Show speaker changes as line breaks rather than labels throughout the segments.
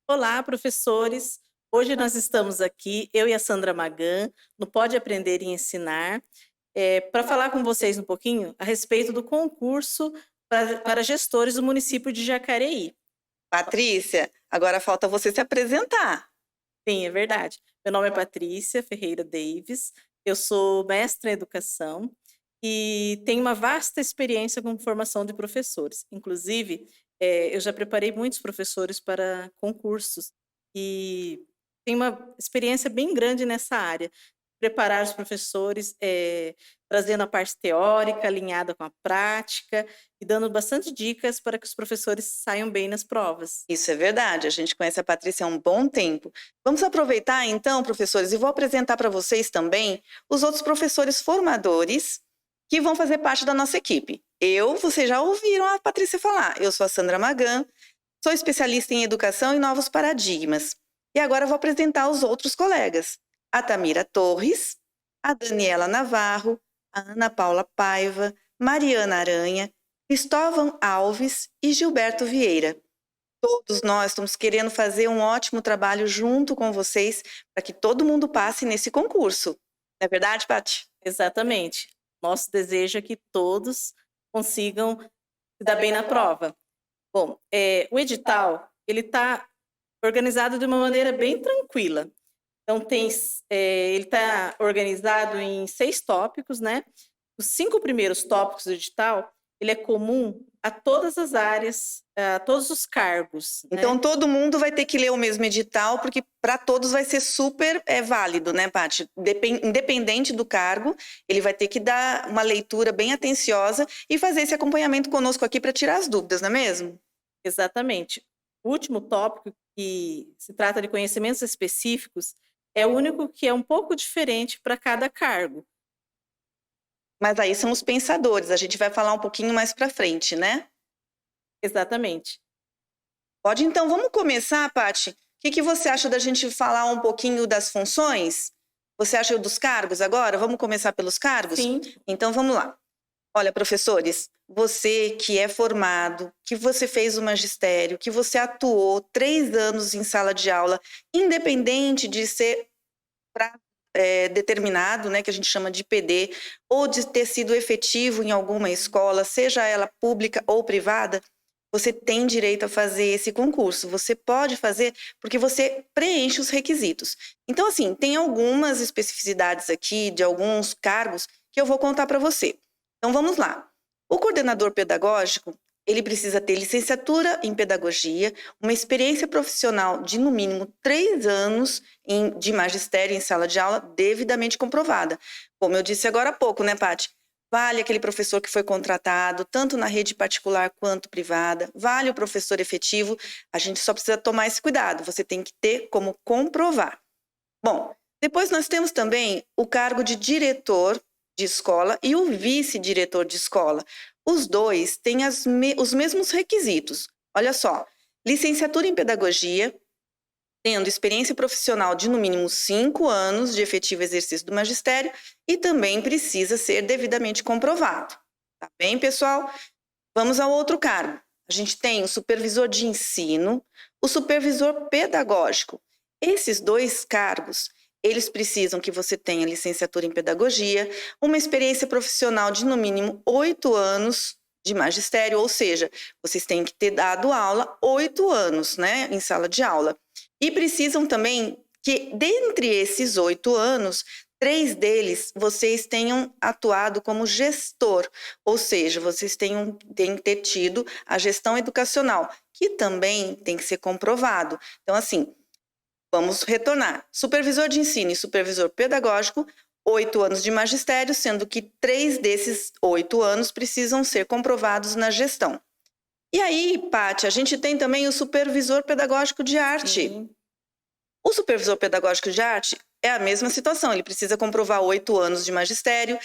Olá, professores! Hoje nós estamos aqui, eu e a Sandra Magan, no Pode Aprender e Ensinar, para falar com vocês um pouquinho a respeito do concurso para gestores do município de Jacareí.
Patrícia, agora falta você se apresentar.
Sim, é verdade. Meu nome é Patrícia Ferreira Davis, eu sou mestra em educação e tenho uma vasta experiência com formação de professores. Inclusive, eu já preparei muitos professores para concursos e tenho uma experiência bem grande nessa área. Preparar os professores, trazendo a parte teórica alinhada com a prática e dando bastante dicas para que os professores saiam bem nas provas.
Isso é verdade, a gente conhece a Patrícia há um bom tempo. Vamos aproveitar então, professores, e vou apresentar para vocês também os outros professores formadores que vão fazer parte da nossa equipe. Vocês já ouviram a Patrícia falar, eu sou a Sandra Magan, sou especialista em educação e novos paradigmas. E agora eu vou apresentar os outros colegas. A Tamira Torres, a Daniela Navarro, a Ana Paula Paiva, Mariana Aranha, Cristóvão Alves e Gilberto Vieira. Todos nós estamos querendo fazer um ótimo trabalho junto com vocês para que todo mundo passe nesse concurso. Não é verdade, Paty?
Exatamente. Nosso desejo é que todos consigam se dar bem na prova. Bom, o edital, ele está organizado de uma maneira bem tranquila. Então ele está organizado em 6 tópicos, né. Os 5 primeiros tópicos do edital, ele é comum a todas as áreas, a todos os cargos,
Então
né.
todo mundo vai ter que ler o mesmo edital, porque para todos vai ser super válido, né, Paty? Independente do cargo, ele vai ter que dar uma leitura bem atenciosa e fazer esse acompanhamento conosco aqui para tirar as dúvidas, não é mesmo?
Exatamente. O último tópico, que se trata de conhecimentos específicos, é o único que é um pouco diferente para cada cargo.
Mas aí são os pensadores, a gente vai falar um pouquinho mais para frente, né?
Exatamente.
Pode então, vamos começar, Paty? O que você acha da gente falar um pouquinho das funções? Você acha dos cargos agora? Vamos começar pelos cargos?
Sim,
Então vamos lá. Olha, professores, você que é formado, que você fez o magistério, que você atuou 3 anos em sala de aula, independente de ser determinado, né, que a gente chama de PD, ou de ter sido efetivo em alguma escola, seja ela pública ou privada, você tem direito a fazer esse concurso. Você pode fazer porque você preenche os requisitos. Então, assim, tem algumas especificidades aqui de alguns cargos que eu vou contar para você. Então, vamos lá. O coordenador pedagógico, ele precisa ter licenciatura em pedagogia, uma experiência profissional de, no mínimo, 3 anos de magistério em sala de aula devidamente comprovada. Como eu disse agora há pouco, né, Paty? Vale aquele professor que foi contratado, tanto na rede particular quanto privada. Vale o professor efetivo. A gente só precisa tomar esse cuidado. Você tem que ter como comprovar. Bom, depois nós temos também o cargo de diretor de escola e o vice-diretor de escola. Os dois têm os mesmos requisitos. Olha só, licenciatura em pedagogia, tendo experiência profissional de no mínimo 5 anos de efetivo exercício do magistério e também precisa ser devidamente comprovado. Tá bem, pessoal? Vamos ao outro cargo. A gente tem o supervisor de ensino, o supervisor pedagógico. Esses dois cargos, eles precisam que você tenha licenciatura em pedagogia, uma experiência profissional de no mínimo 8 anos de magistério, ou seja, vocês têm que ter dado aula 8 anos, né, em sala de aula. E precisam também que, dentre esses 8 anos, 3 deles vocês tenham atuado como gestor, ou seja, vocês têm que ter tido a gestão educacional, que também tem que ser comprovado. Então, assim, vamos retornar. Supervisor de ensino e supervisor pedagógico, 8 anos de magistério, sendo que 3 desses 8 anos precisam ser comprovados na gestão. E aí, Paty, a gente tem também o supervisor pedagógico de arte.
sim.
O supervisor pedagógico de arte é a mesma situação, ele precisa comprovar 8 anos de magistério,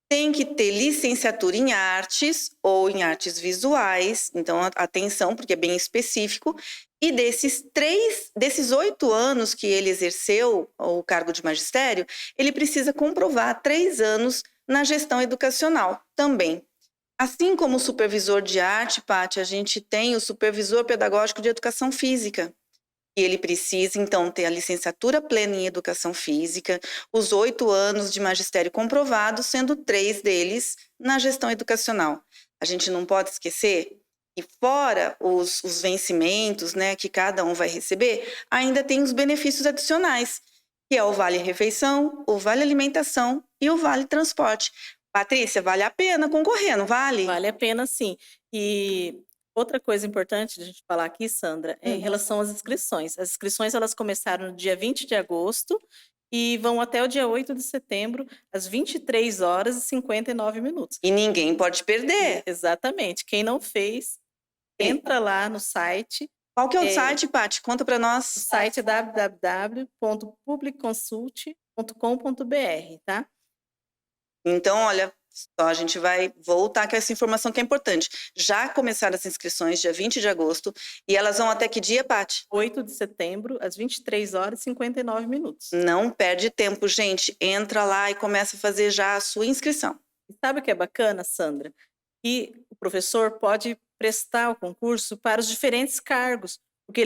tem que ter licenciatura em artes ou em artes visuais, então atenção, porque é bem específico. E desses 8 anos que ele exerceu o cargo de magistério, ele precisa comprovar 3 anos na gestão educacional também. Assim como o supervisor de arte, Paty, a gente tem o supervisor pedagógico de educação física. E ele precisa, então, ter a licenciatura plena em Educação Física, os 8 anos de magistério comprovado, sendo 3 deles na gestão educacional. A gente não pode esquecer que, fora os vencimentos, né, que cada um vai receber, ainda tem os benefícios adicionais, que é o Vale Refeição, o Vale Alimentação e o Vale Transporte. Patrícia, vale a pena concorrer, não vale?
Vale a pena sim. E outra coisa importante de a gente falar aqui, Sandra, é em relação às inscrições. As inscrições elas começaram no dia 20 de agosto e vão até o dia 8 de setembro, às 23h59.
E ninguém pode perder.
Exatamente. Quem não fez, entra lá no site.
Qual que é o site, Paty? Conta para
O
nós.
site é www.publicconsult.com.br, tá?
Então, olha, só a gente vai voltar com essa informação que é importante. Já começaram as inscrições dia 20 de agosto e elas vão até que dia, Paty?
8 de setembro, às 23h59.
Não perde tempo, gente. Entra lá e começa a fazer já a sua inscrição.
E sabe o que é bacana, Sandra? Que o professor pode prestar o concurso para os diferentes cargos, porque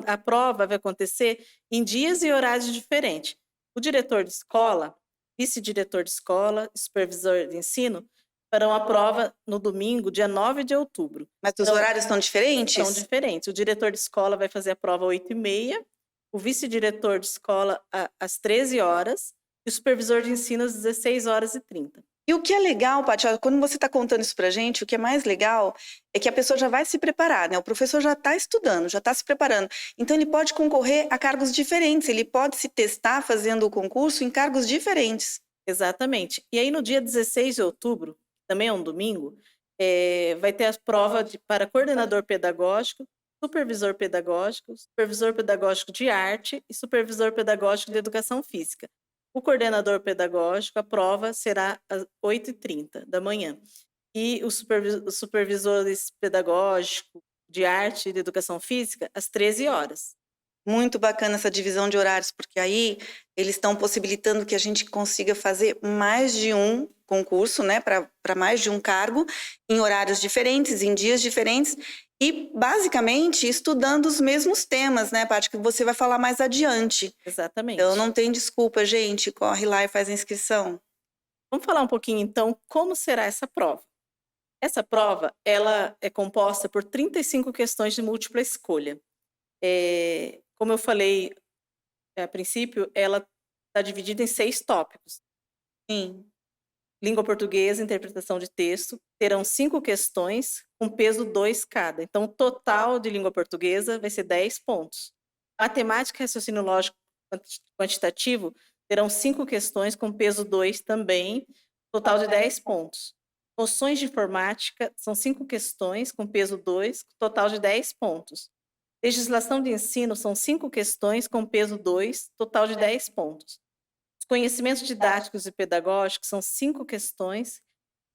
a prova vai acontecer em dias e horários diferentes. O diretor de escola, vice-diretor de escola, supervisor de ensino farão a prova no domingo, dia 9 de outubro.
Mas os horários estão diferentes?
São diferentes. O diretor de escola vai fazer a prova às 8h30, o vice-diretor de escola às 13 horas e o supervisor de ensino às 16h30.
E o que é legal, Paty, quando você está contando isso pra gente, o que é mais legal é que a pessoa já vai se preparar, né? O professor já está estudando, já está se preparando. Então, ele pode concorrer a cargos diferentes, ele pode se testar fazendo o concurso em cargos diferentes.
Exatamente. E aí, no dia 16 de outubro, também é um domingo, vai ter a prova para coordenador pedagógico, supervisor pedagógico de arte e supervisor pedagógico de educação física. O coordenador pedagógico, a prova será às 8h30 da manhã. E os supervisores pedagógicos de arte e de educação física, às 13 horas.
Muito bacana essa divisão de horários, porque aí eles estão possibilitando que a gente consiga fazer mais de um concurso, né, para mais de um cargo, em horários diferentes, em dias diferentes, e basicamente estudando os mesmos temas, né, Paty, que você vai falar mais adiante.
Exatamente.
Então não tem desculpa, gente, corre lá e faz a inscrição.
Vamos falar um pouquinho, então, como será essa prova. Essa prova, ela é composta por 35 questões de múltipla escolha. Como eu falei a princípio, ela está dividida em 6 tópicos.
Sim.
Língua portuguesa, interpretação de texto, terão 5 questões com peso 2 cada. Então, o total de língua portuguesa vai ser 10 pontos. Matemática e raciocínio lógico quantitativo terão 5 questões com peso 2 também, total de 10 pontos. Noções de informática são 5 questões com peso 2, total de 10 pontos. Legislação de ensino são 5 questões com peso 2, total de 10 pontos. Os conhecimentos didáticos e pedagógicos são 5 questões,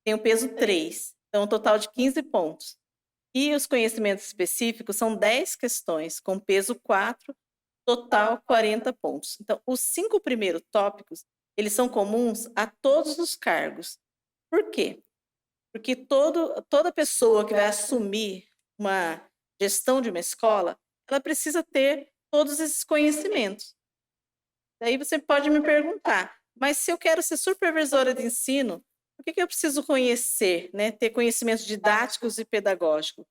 tem o peso 3, então um total de 15 pontos. E os conhecimentos específicos são 10 questões, com peso 4, total 40 pontos. Então, os 5 primeiros tópicos, eles são comuns a todos os cargos. Por quê? Porque toda pessoa que vai assumir uma gestão de uma escola, ela precisa ter todos esses conhecimentos. Daí você pode me perguntar, mas se eu quero ser supervisora de ensino, o que eu preciso conhecer, né? Ter conhecimentos didáticos e pedagógicos?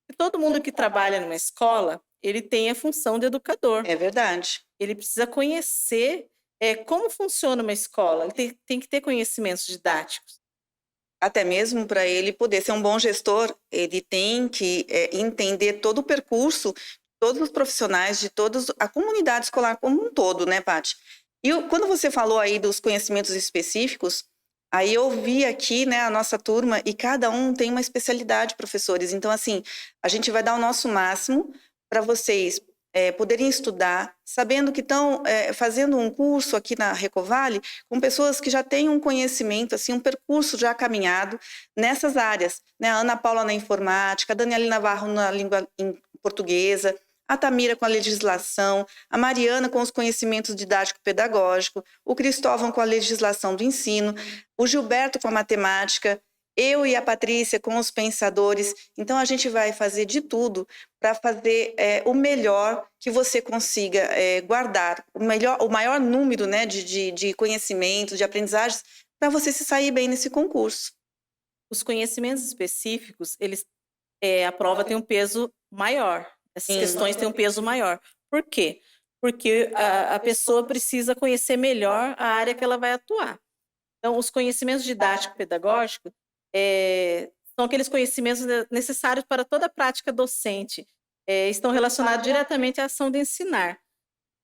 Porque todo mundo que trabalha numa escola, ele tem a função de educador.
É verdade.
Ele precisa conhecer como funciona uma escola, ele tem que ter conhecimentos didáticos.
Até mesmo para ele poder ser um bom gestor, ele tem que entender todo o percurso, todos os profissionais, de toda a comunidade escolar como um todo, né, Paty? E quando você falou aí dos conhecimentos específicos, aí eu vi aqui, né, a nossa turma, e cada um tem uma especialidade, professores. Então, assim, a gente vai dar o nosso máximo para vocês poderem estudar, sabendo que estão fazendo um curso aqui na Recovale com pessoas que já têm um conhecimento, assim, um percurso já caminhado nessas áreas, né? A Ana Paula na informática, a Daniela Navarro na língua portuguesa, a Tamira com a legislação, a Mariana com os conhecimentos didático-pedagógico, o Cristóvão com a legislação do ensino, o Gilberto com a matemática eu e a Patrícia com os pensadores. Então, a gente vai fazer de tudo para fazer o melhor que você consiga guardar, o maior número, né, de conhecimentos, de aprendizagens, para você se sair bem nesse concurso.
Os conhecimentos específicos, a prova tem um peso maior. Essas
Sim,
questões têm um peso maior. Por quê? Porque a pessoa precisa conhecer melhor a área que ela vai atuar. Então, os conhecimentos didático-pedagógicos são aqueles conhecimentos necessários para toda a prática docente, estão relacionados diretamente à ação de ensinar.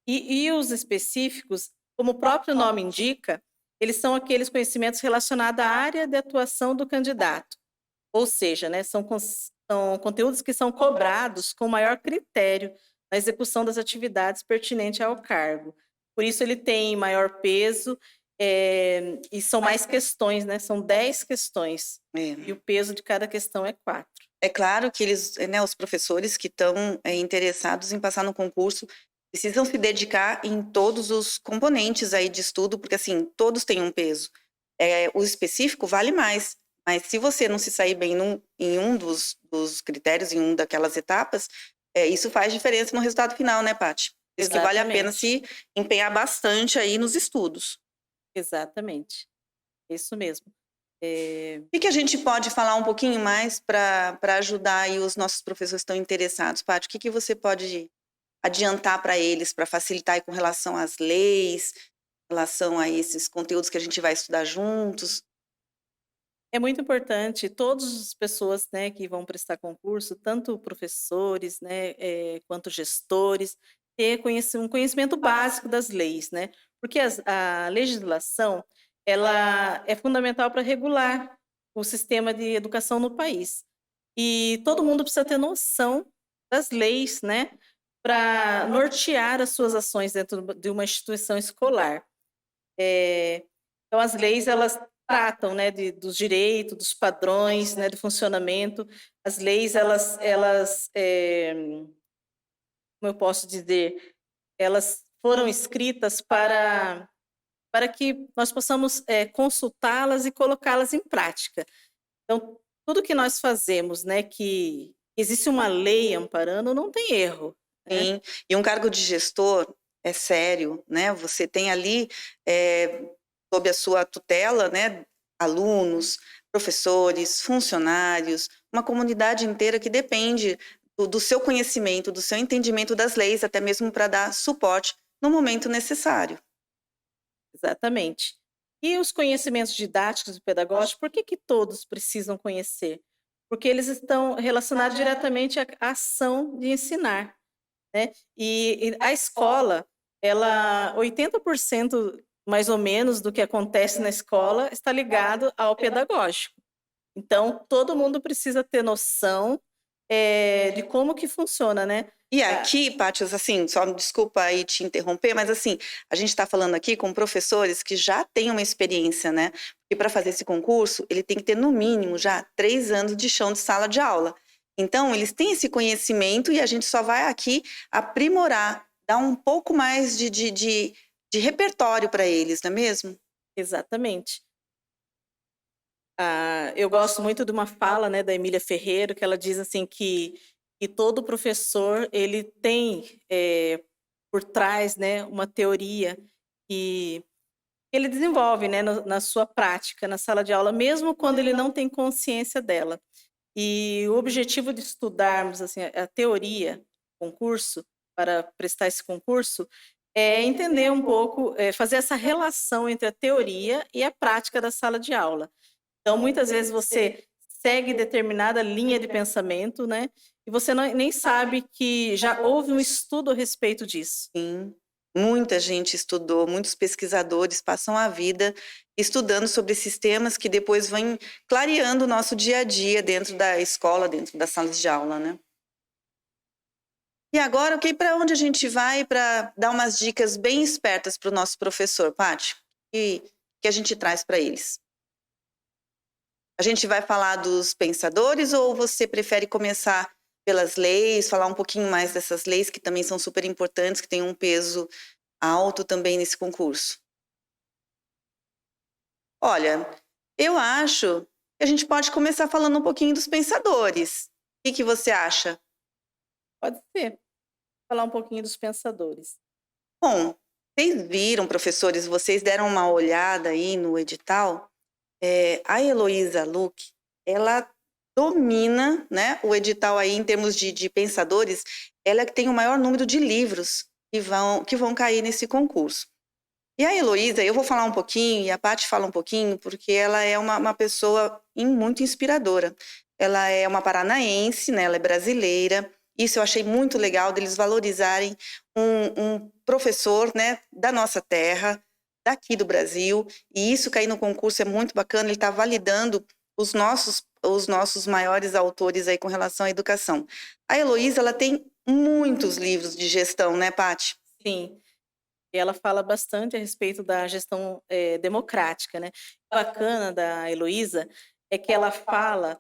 E os específicos, como o próprio nome indica, eles são aqueles conhecimentos relacionados à área de atuação do candidato. Ou seja, né, são conteúdos que são cobrados com maior critério na execução das atividades pertinentes ao cargo. Por isso ele tem maior peso, e são mais questões, né? São 10 questões. E
é.
o peso de cada questão é 4.
É claro que eles, né, os professores que estão interessados em passar no concurso precisam se dedicar em todos os componentes aí de estudo, porque assim, todos têm um peso. O específico vale mais, mas se você não se sair bem em um dos critérios, em uma daquelas etapas, isso faz diferença no resultado final, né, Paty? Por isso que vale a pena
Exatamente.
se empenhar bastante aí nos estudos.
Exatamente. Isso mesmo. Eh,
O que a gente pode falar um pouquinho mais para ajudar aí os nossos professores que estão interessados, Paty? O que você pode adiantar para eles, para facilitar aí com relação às leis, em relação a esses conteúdos que a gente vai estudar juntos?
É muito importante todas as pessoas, né, que vão prestar concurso, tanto professores, né, quanto gestores, ter um conhecimento básico das leis, né? Porque a legislação, ela é fundamental para regular o sistema de educação no país. E todo mundo precisa ter noção das leis, né, para nortear as suas ações dentro de uma instituição escolar. Então as leis elas tratam, né, dos direitos, dos padrões, né, do funcionamento. As leis como eu posso dizer, elas foram escritas para que nós possamos consultá-las e colocá-las em prática. Então tudo que nós fazemos, né, que existe uma lei amparando, não tem erro, né?
Sim, e um cargo de gestor é sério, né? Você tem ali, eh, sob a sua tutela, né, alunos, professores, funcionários, uma comunidade inteira que depende do seu conhecimento, do seu entendimento das leis, até mesmo para dar suporte no momento necessário.
Exatamente. E os conhecimentos didáticos e pedagógicos, por que que todos precisam conhecer? Porque eles estão relacionados diretamente à ação de ensinar, né? E a escola, ela 80% mais ou menos do que acontece na escola está ligado ao pedagógico. Então, todo mundo precisa ter noção, de como que funciona, né?
E
Ah,
aqui, Pátios, assim, só me desculpa aí te interromper, mas assim, a gente está falando aqui com professores que já têm uma experiência, né? Porque para fazer esse concurso, ele tem que ter no mínimo já 3 anos de chão de sala de aula. Então, eles têm esse conhecimento e a gente só vai aqui aprimorar, dar um pouco mais de repertório para eles, não é mesmo?
exatamente. Eu gosto muito de uma fala, né, da Emília Ferreiro, que ela diz assim que todo professor ele tem por trás, né, uma teoria que ele desenvolve, né, na sua prática, na sala de aula, mesmo quando ele não tem consciência dela. E o objetivo de estudarmos assim, a teoria, concurso, para prestar esse concurso, é entender um pouco, fazer essa relação entre a teoria e a prática da sala de aula. Então, muitas vezes você segue determinada linha de pensamento, né? E você nem sabe que já houve um estudo a respeito disso.
Sim, muita gente estudou, muitos pesquisadores passam a vida estudando sobre esses temas que depois vêm clareando o nosso dia a dia dentro da escola, dentro das salas de aula, né? E agora, ok, para onde a gente vai para dar umas dicas bem espertas para o nosso professor, Paty? E que a gente traz para eles? A gente vai falar dos pensadores ou você prefere começar pelas leis, falar um pouquinho mais dessas leis que também são super importantes, que têm um peso alto também nesse concurso? Olha, eu acho E a gente pode começar falando um pouquinho dos pensadores. O que você acha?
Pode ser. Falar um pouquinho dos pensadores.
Bom, vocês viram, professores, vocês deram uma olhada aí no edital, a Heloísa Luque, ela domina, né, o edital aí em termos de pensadores, ela é que tem o maior número de livros que vão cair nesse concurso. E a Heloísa, eu vou falar um pouquinho, e a Paty fala um pouquinho, porque ela é uma pessoa muito inspiradora. Ela é uma paranaense, né? Ela é brasileira. Isso eu achei muito legal deles valorizarem um professor, né, da nossa terra, daqui do Brasil. E isso cair no concurso é muito bacana. Ele está validando os nossos maiores autores aí com relação à educação. A Heloísa, ela tem muitos livros de gestão, né, Paty?
Sim. E ela fala bastante a respeito da gestão, democrática, né. O bacana da Heloísa é que ela fala,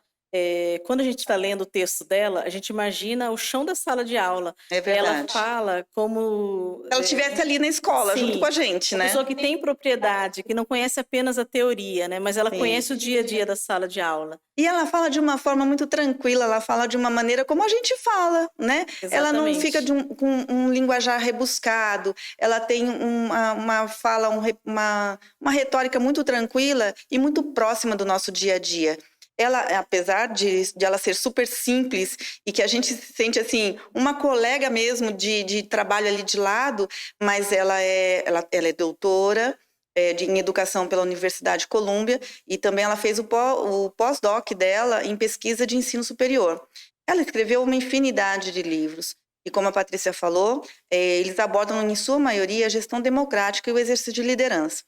quando a gente está lendo o texto dela, a gente imagina o chão da sala de aula.
É
Ela
verdade.
fala como,
Se ela estivesse ali na escola, junto com
sim,
a gente,
uma
né?
pessoa que tem propriedade, que não conhece apenas a teoria, né, mas ela
Sim.
conhece o dia a dia da sala de aula.
E ela fala de uma forma muito tranquila, ela fala de uma maneira como a gente fala, né? Ela não fica
Exatamente.
com um linguajar rebuscado, ela tem uma fala, uma retórica muito tranquila e muito próxima do nosso dia a dia. Ela, apesar de ela ser super simples e que a gente se sente assim, uma colega mesmo de trabalho ali de lado, mas ela é doutora, em educação pela Universidade Columbia, e também ela fez o pós-doc dela em pesquisa de ensino superior. Ela escreveu uma infinidade de livros. E como a Patrícia falou, eles abordam, em sua maioria, a gestão democrática e o exercício de liderança.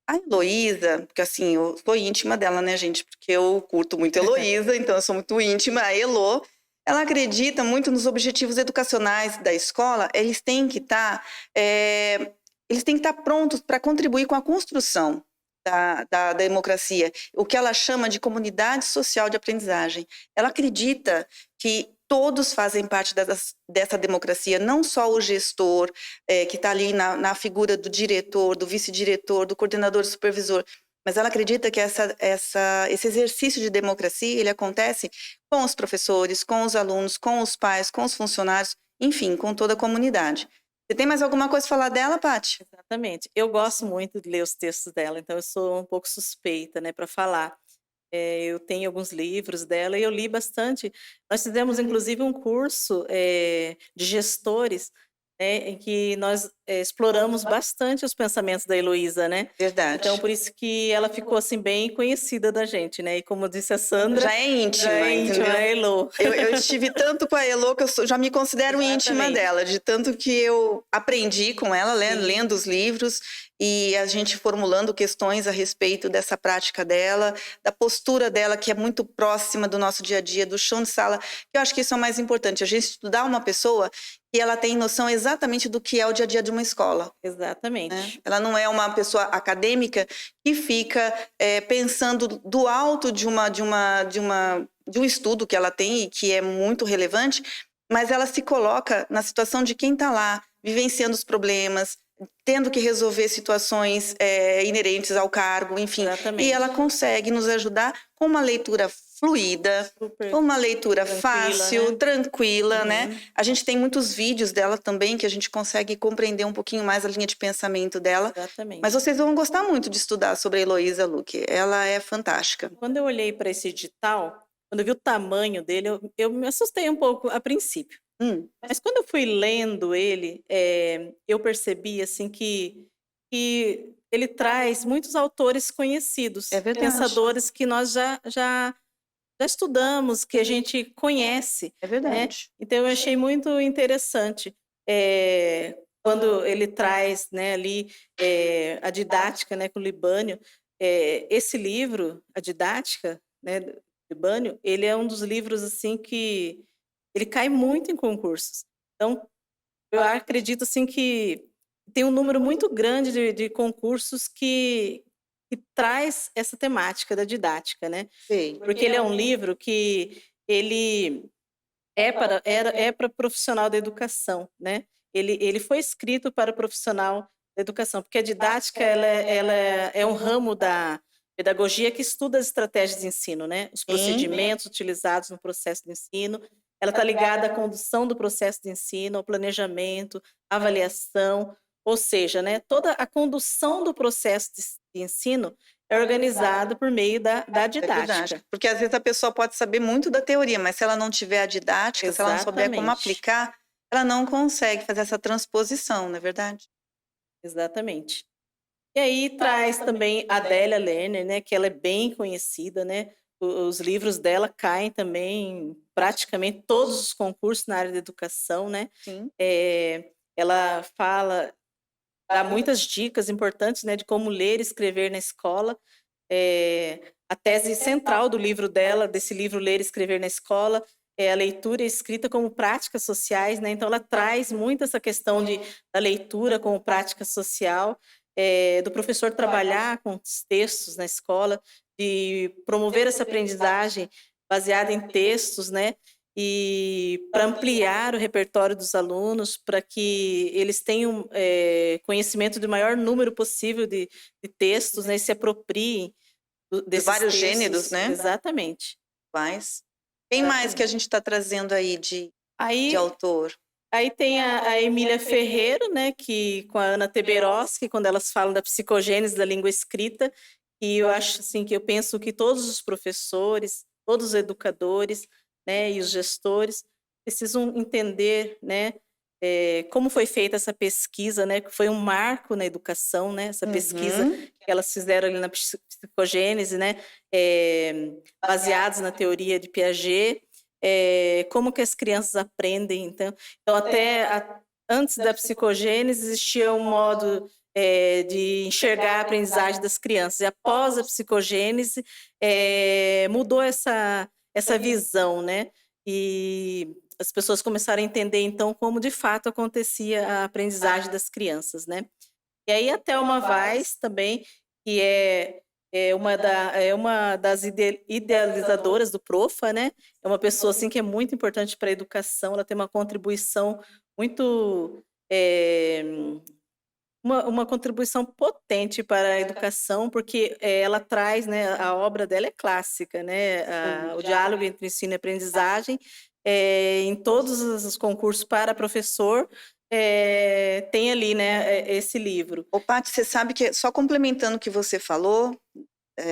A Heloísa, porque assim, eu sou íntima dela, né, gente? Porque eu curto muito a Heloísa, então eu sou muito íntima. A Elo, ela acredita muito nos objetivos educacionais da escola, eles têm que estar prontos para contribuir com a construção da democracia, o que ela chama de comunidade social de aprendizagem. Ela acredita que todos fazem parte dessa democracia, não só o gestor, que está ali na figura do diretor, do vice-diretor, do coordenador, do supervisor, mas ela acredita que esse exercício de democracia ele acontece com os professores, com os alunos, com os pais, com os funcionários, enfim, com toda a comunidade. Você tem mais alguma coisa a falar dela, Paty?
Exatamente. Eu gosto muito de ler os textos dela, então eu sou um pouco suspeita, né, para falar. Eu tenho alguns livros dela e eu li bastante. Nós fizemos inclusive um curso, de gestores, né, em que nós, exploramos bastante os pensamentos da Heloísa, né.
Verdade.
Então por isso que ela ficou, assim, bem conhecida da gente, né, e como disse a Sandra,
Já é
já
íntima,
é íntima,
entendeu?
é a Elô.
Eu estive tanto com a Elo que já me considero íntima
Exatamente.
dela, de tanto que eu aprendi com ela, né,
Sim.
lendo os livros e a gente formulando questões a respeito dessa prática dela, da postura dela, que é muito próxima do nosso dia a dia, do chão de sala. Eu acho que isso é o mais importante, a gente estudar uma pessoa que ela tem noção exatamente do que é o dia a dia de uma escola, né?
Exatamente.
Ela não é uma pessoa acadêmica que fica pensando do alto de um estudo que ela tem e que é muito relevante, mas ela se coloca na situação de quem está lá, vivenciando os problemas, tendo que resolver situações inerentes ao cargo, enfim.
Exatamente.
E ela consegue nos ajudar com uma leitura fluida,
Super
uma leitura
tranquila,
fácil,
né?
tranquila, né?
Uhum.
A gente tem muitos vídeos dela também que a gente consegue compreender um pouquinho mais a linha de pensamento dela.
Exatamente.
Mas vocês vão gostar muito de estudar sobre a Heloísa Luque. Ela é fantástica.
Quando eu olhei para esse edital, quando eu vi o tamanho dele, eu me assustei um pouco a princípio. Mas quando eu fui lendo ele, eu percebi assim que ele traz muitos autores conhecidos,
É verdade.
pensadores que nós já estudamos, que a gente conhece,
É
né?
verdade.
Então eu achei muito interessante, quando ele traz, né, ali, a didática, né, com o Libânio. Esse livro, a didática, né, do Libânio, ele é um dos livros, assim, que ele cai muito em concursos. Então, eu acredito, assim, que tem um número muito grande de concursos que traz essa temática da didática, né.
Sei.
Porque ele é um livro que ele é para profissional da educação, né. Ele foi escrito para profissional da educação, porque a didática ela é um ramo da Pedagogia que estuda as estratégias de ensino, né, os
Sim.
procedimentos utilizados no processo de ensino. Ela está ligada à condução do processo de ensino, ao planejamento, avaliação, ou seja, né, toda a condução do processo de ensino é organizada por meio da
Da didática.
didática.
Porque às vezes a pessoa pode saber muito da teoria, mas se ela não tiver a didática, se ela não souber como
Exatamente,
aplicar, ela não consegue fazer essa transposição, não é verdade?
exatamente. E aí traz também a Adélia Lerner, né, que ela é bem conhecida, né, os livros dela caem também em praticamente todos os concursos na área da educação, né.
Sim.
Ela fala dá muitas dicas importantes, né, de como ler e escrever na escola. A tese central do livro dela, desse livro Ler e Escrever na Escola, é a leitura e a escrita como práticas sociais, né, então ela traz muito essa questão da leitura como prática social, do professor trabalhar com os textos na escola, de promover essa aprendizagem baseada em textos, né, e para ampliar o repertório dos alunos, para que eles tenham, conhecimento do maior número possível de textos, né, e se apropriem
De
desses
vários gêneros,
textos.
né?
Exatamente,
Quais? Quem mais que a
exatamente.
gente está trazendo aí de
Aí
autor?
aí tem a Emília Ferreiro, né, que com a Ana Teberoski, quando elas falam da psicogênese da língua escrita, e eu acho, assim, que eu penso que todos os professores, todos os educadores, né, e os gestores precisam entender, né, como foi feita essa pesquisa, né, que foi um marco na educação, né, essa pesquisa
Uhum.
que elas fizeram ali na psicogênese, né, baseados na teoria de Piaget, como que as crianças aprendem, então até antes da psicogênese existia um modo de enxergar a aprendizagem das crianças, e após a psicogênese mudou essa visão, né, e as pessoas começaram a entender então como de fato acontecia a aprendizagem das crianças, né. E aí a Thelma Weiss também, que é uma das idealizadoras do Profa, né, é uma pessoa, assim, que é muito importante para a educação, ela tem uma contribuição muito, eh, uma contribuição potente para a educação, porque, ela traz, né, a obra dela é clássica, né,
Sim.
o diálogo entre ensino e aprendizagem, em todos os concursos para professor, tem ali, né, esse livro.
Ô, Paty, você sabe que, só complementando o que você falou,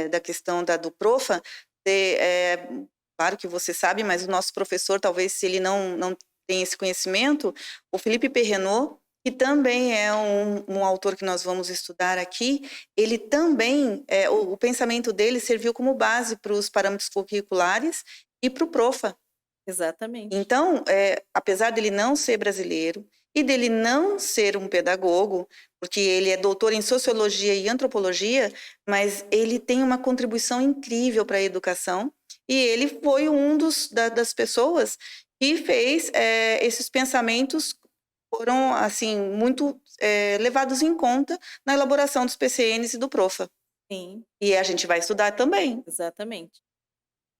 da questão do Profa, claro que você sabe, mas o nosso professor, talvez, se ele não tem esse conhecimento, o Felipe Perrenot, que também é um autor que nós vamos estudar aqui, ele também, o pensamento dele serviu como base para os parâmetros curriculares e para o Profa.
Exatamente.
Então, apesar dele não ser brasileiro e dele não ser um pedagogo, porque ele é doutor em sociologia e antropologia, mas ele tem uma contribuição incrível para a educação, e ele foi das pessoas que fez esses pensamentos, foram assim muito levados em conta na elaboração dos PCNs e do Profa.
Sim,
E a gente vai estudar também.
exatamente.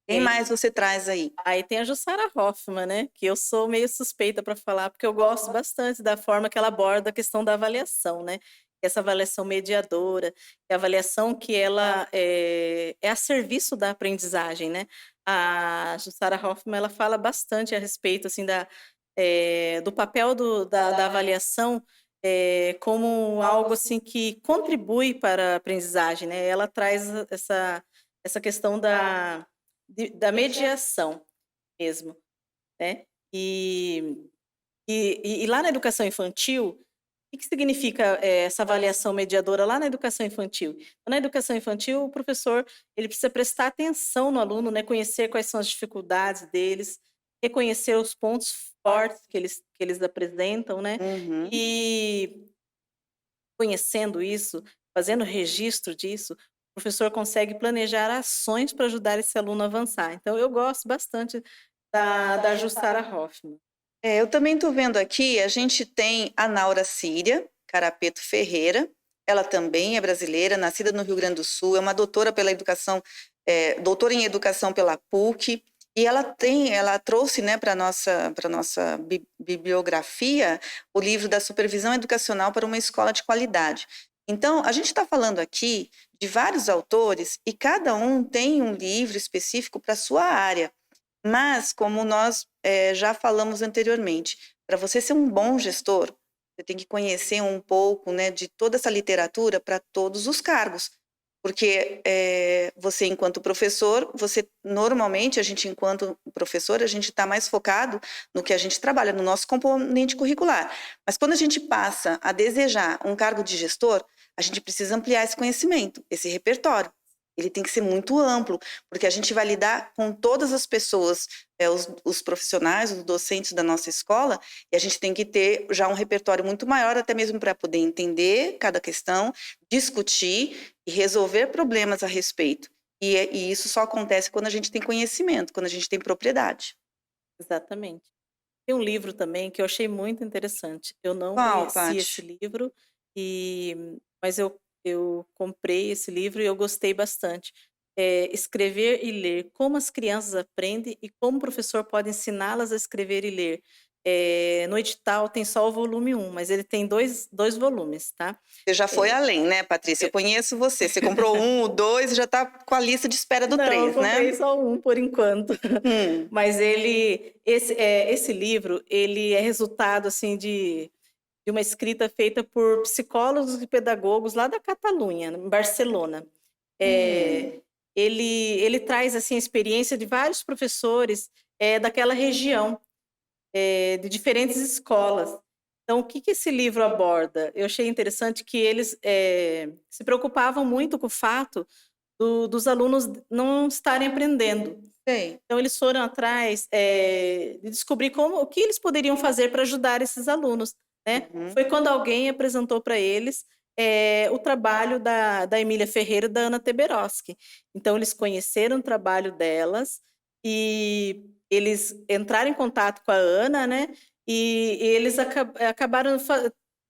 E
Quem mais
aí
você traz aí?
aí tem a Jussara Hoffmann, né, que eu sou meio suspeita para falar, porque eu gosto bastante da forma que ela aborda a questão da avaliação, né, essa avaliação mediadora, é a avaliação que ela é a serviço da aprendizagem, né. A Jussara Hoffmann, ela fala bastante a respeito, assim, do papel da avaliação, como algo, assim, que contribui para a aprendizagem, né. Ela traz essa questão da mediação mesmo, né. E lá na educação infantil, o que significa, essa avaliação mediadora lá na educação infantil? Na educação infantil, o professor, ele precisa prestar atenção no aluno, né, conhecer quais são as dificuldades deles, reconhecer os pontos fortes que eles apresentam, né,
Uhum.
e conhecendo isso, fazendo registro disso, o professor consegue planejar ações para ajudar esse aluno a avançar. Então eu gosto bastante da Jussara Hoffmann.
Eu também estou vendo aqui, a gente tem a Naura Síria Carapeto Ferreira, ela também é brasileira, nascida no Rio Grande do Sul, é uma doutora pela educação, doutora em educação pela PUC, e ela trouxe, né, para nossa bibliografia o livro da Supervisão Educacional para uma Escola de Qualidade. Então, a gente está falando aqui de vários autores e cada um tem um livro específico para a sua área. Mas, como nós já falamos anteriormente, para você ser um bom gestor, você tem que conhecer um pouco, né, de toda essa literatura para todos os cargos. Porque você, enquanto professor, normalmente, a gente, enquanto professor, a gente está mais focado no que a gente trabalha, no nosso componente curricular. Mas quando a gente passa a desejar um cargo de gestor, a gente precisa ampliar esse conhecimento, esse repertório. Ele tem que ser muito amplo, porque a gente vai lidar com todas as pessoas, os profissionais, os docentes da nossa escola, e a gente tem que ter já um repertório muito maior, até mesmo para poder entender cada questão, discutir e resolver problemas a respeito. E isso só acontece quando a gente tem conhecimento, quando a gente tem propriedade.
Exatamente. Tem um livro também que eu achei muito interessante. Eu não
Qual,
conhecia esse
Paty?
livro, mas eu comprei esse livro e eu gostei bastante. Escrever e Ler: Como as crianças aprendem e como o professor pode ensiná-las a escrever e ler. No edital tem só o volume 1, mas ele tem dois volumes, tá?
Você já foi
Eh,
além, né, Patrícia? Eu
eu
conheço você. Você comprou um, o dois e já está com a lista de espera do
não, eu
3, né?
comprei só um por enquanto.
Hum,
Mas esse livro, ele é resultado, assim, de uma escrita feita por psicólogos e pedagogos lá da Catalunha, em Barcelona.
hum.
Ele traz, assim, a experiência de vários professores, daquela região, de diferentes escolas. Então, o que que esse livro aborda? Eu achei interessante que eles, se preocupavam muito com o fato dos alunos não estarem aprendendo.
Sei.
Então eles foram atrás, de descobrir o que eles poderiam fazer para ajudar esses alunos, né.
Uhum.
Foi quando alguém apresentou para eles, o trabalho da Emília Ferreira e da Ana Teberoski. Então eles conheceram o trabalho delas, e eles entraram em contato com a Ana, né, e eles acabaram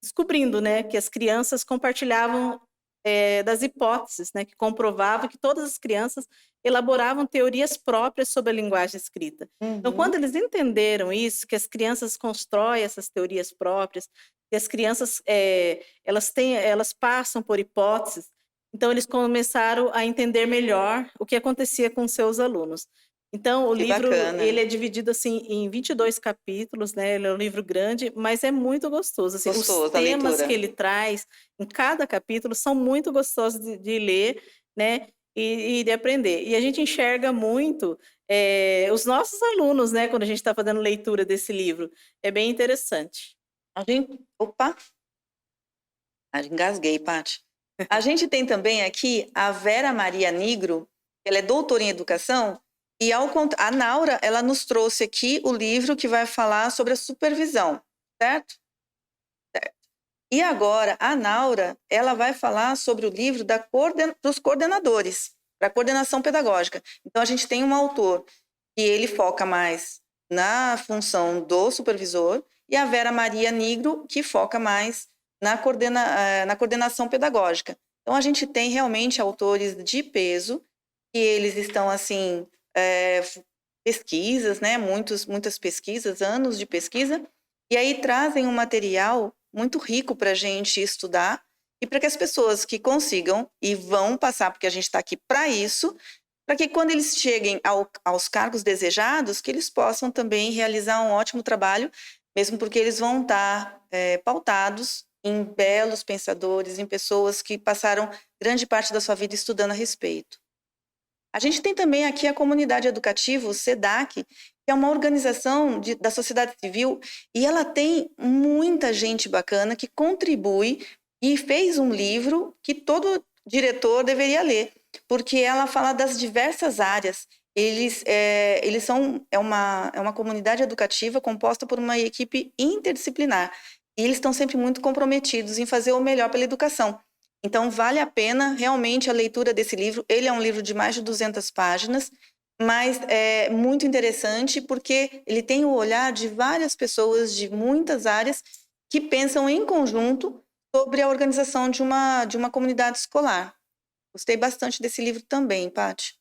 descobrindo, né, que as crianças compartilhavam, das hipóteses, né, que comprovavam que todas as crianças elaboravam teorias próprias sobre a linguagem escrita. Então, quando
Uhum.
eles entenderam isso, que as crianças constroem essas teorias próprias, que as crianças, elas passam por hipóteses, então eles começaram a entender melhor o que acontecia com seus alunos. Então o
Que
livro, ele
bacana.
é dividido, assim, em 22 capítulos, né, ele é um livro grande, mas é muito gostoso, assim, os
Gostoso a
temas
leitura.
que ele traz em cada capítulo são muito gostosos de ler, né, e de aprender. E a gente enxerga muito, os nossos alunos, né, quando a gente está fazendo leitura desse livro. É bem interessante.
Opa, engasguei, Paty. A gente tem também aqui a Vera Maria Nigro, ela é doutora em educação, e a Naura, ela nos trouxe aqui o livro que vai falar sobre a supervisão, certo? E agora, a Naura, ela vai falar sobre o livro dos coordenadores, para coordenação pedagógica. Então, a gente tem um autor que ele foca mais na função do supervisor, e a Vera Maria Nigro, que foca mais na coordenação pedagógica. Então, a gente tem realmente autores de peso, que eles estão, assim, pesquisas, né? Muitas pesquisas, anos de pesquisa, e aí trazem um material muito rico para a gente estudar e para que as pessoas que consigam e vão passar, porque a gente está aqui para isso, para que quando eles cheguem aos cargos desejados, que eles possam também realizar um ótimo trabalho, mesmo porque eles vão estar pautados em belos pensadores, em pessoas que passaram grande parte da sua vida estudando a respeito. A gente tem também aqui a comunidade educativa, o SEDAC, que é uma organização da sociedade civil, e ela tem muita gente bacana que contribui e fez um livro que todo diretor deveria ler, porque ela fala das diversas áreas. Eles são uma comunidade educativa composta por uma equipe interdisciplinar, e eles estão sempre muito comprometidos em fazer o melhor pela educação. Então, vale a pena realmente a leitura desse livro. Ele é um livro de mais de 200 páginas, mas é muito interessante porque ele tem o olhar de várias pessoas de muitas áreas que pensam em conjunto sobre a organização de uma comunidade escolar. Gostei bastante desse livro também, Paty.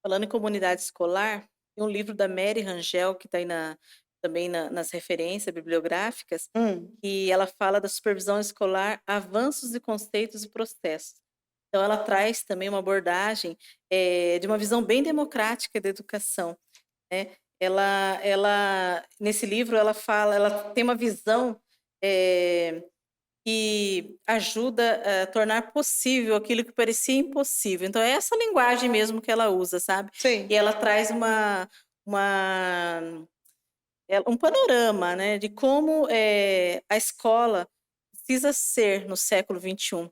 Falando em comunidade escolar, tem um livro da Mary Rangel, que está aí também nas referências bibliográficas,
Hum,
que ela fala da supervisão escolar, avanços de conceitos e processos. Então ela traz também uma abordagem, de uma visão bem democrática da educação, né. Ela nesse livro ela fala ela tem uma visão, eh, que ajuda a tornar possível aquilo que parecia impossível. Então é essa linguagem mesmo que ela usa, sabe. E
sei.
ela traz uma um panorama, né, de como, a escola precisa ser no século XXI.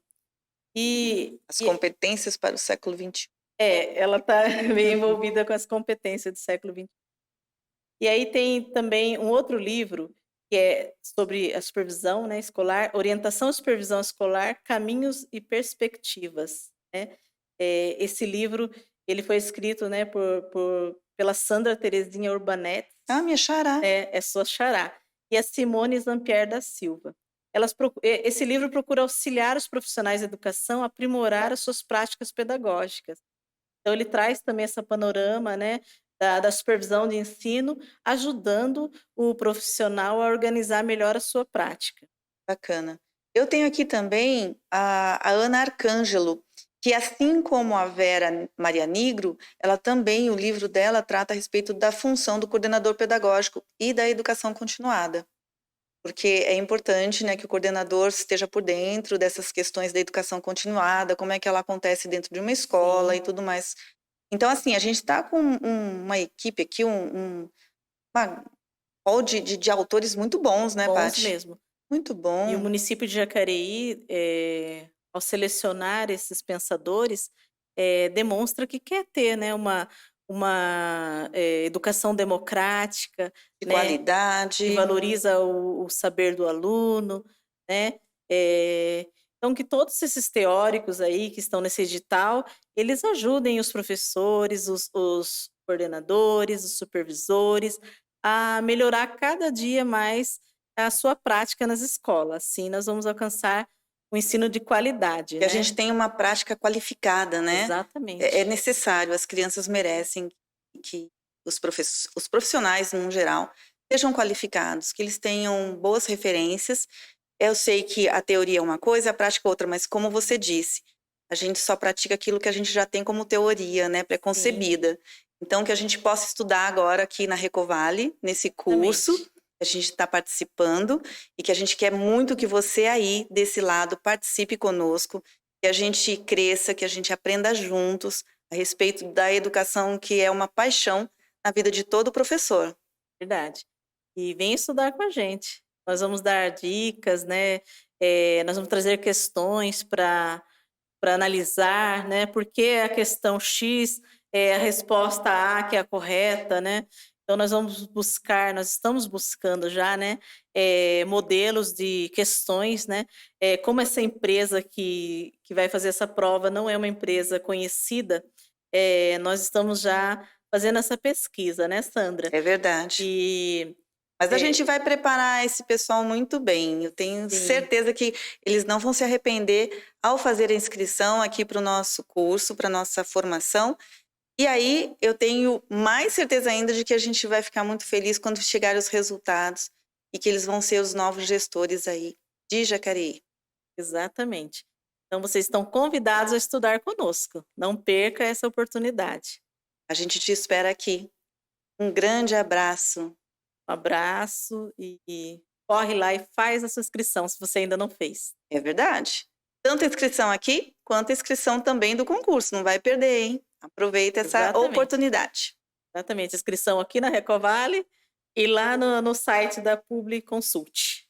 As
E
competências para o século XXI.
ela está bem
Uhum.
envolvida com as competências do século XX. E aí tem também um outro livro, que é sobre a supervisão, né, escolar, orientação e supervisão escolar, caminhos e perspectivas, né. Esse livro, ele foi escrito, né, pela Sandra Terezinha Urbanetti,
Ah, minha xará.
é sua xará, e a Simone Zampier da Silva. Esse livro procura auxiliar os profissionais da educação a aprimorar as suas práticas pedagógicas. Então ele traz também essa panorama, né, da supervisão de ensino, ajudando o profissional a organizar melhor a sua prática.
Bacana. Eu tenho aqui também a Ana Arcângelo, que assim como a Vera Maria Nigro, ela também, o livro dela trata a respeito da função do coordenador pedagógico e da educação continuada. Porque é importante, né, que o coordenador esteja por dentro dessas questões da educação continuada, como é que ela acontece dentro de uma escola
Sim,
e tudo mais. Então, assim, a gente está com uma equipe aqui, uma hall de autores muito bons, né,
bons
Paty?
mesmo.
Muito
E o
bom.
município de Jacareí, ao selecionar esses pensadores, demonstra que quer ter, né, uma educação democrática,
De
né, que
qualidade.
valoriza o saber do aluno, né. Então que todos esses teóricos aí que estão nesse edital, eles ajudem os professores, os coordenadores, os supervisores, a melhorar cada dia mais a sua prática nas escolas. Assim nós vamos alcançar o ensino de qualidade,
Que a gente
né.
tenha uma prática qualificada, né. É
Exatamente.
necessário, as crianças merecem que os profissionais, num geral, sejam qualificados, que eles tenham boas referências. Eu sei que a teoria é uma coisa, a prática é outra, mas como você disse, a gente só pratica aquilo que a gente já tem como teoria, né,
Sim,
pré-concebida. Então que a gente possa estudar agora aqui na Recovale, nesse curso,
exatamente.
a gente está participando e que a gente quer muito que você aí, desse lado, participe conosco, que a gente cresça, que a gente aprenda juntos a respeito da educação, que é uma paixão na vida de todo professor.
Verdade. E vem estudar com a gente. Nós vamos dar dicas, né, nós vamos trazer questões para analisar, né, por que a questão X é a resposta A que é a correta, né. Então nós estamos buscando já, né, modelos de questões, né, como essa empresa que vai fazer essa prova não é uma empresa conhecida, nós estamos já fazendo essa pesquisa, né, Sandra.
É verdade.
E,
Mas a gente
eh
vai preparar esse pessoal muito bem. Eu tenho
sim,
certeza que eles não vão se arrepender ao fazer a inscrição aqui para o nosso curso, para a nossa formação. E aí eu tenho mais certeza ainda de que a gente vai ficar muito feliz quando chegarem os resultados e que eles vão ser os novos gestores aí de Jacareí.
exatamente. Então vocês estão convidados a estudar conosco. Não perca essa oportunidade.
A gente te espera aqui. Um grande abraço.
Um abraço e corre lá e faz a sua inscrição se você ainda não fez.
É verdade. Tanto a inscrição aqui, quanto a inscrição também do concurso. Não vai perder, hein? Aproveita essa
Exatamente,
oportunidade.
exatamente. Inscrição aqui na Recovale e lá no site da Publi Consult.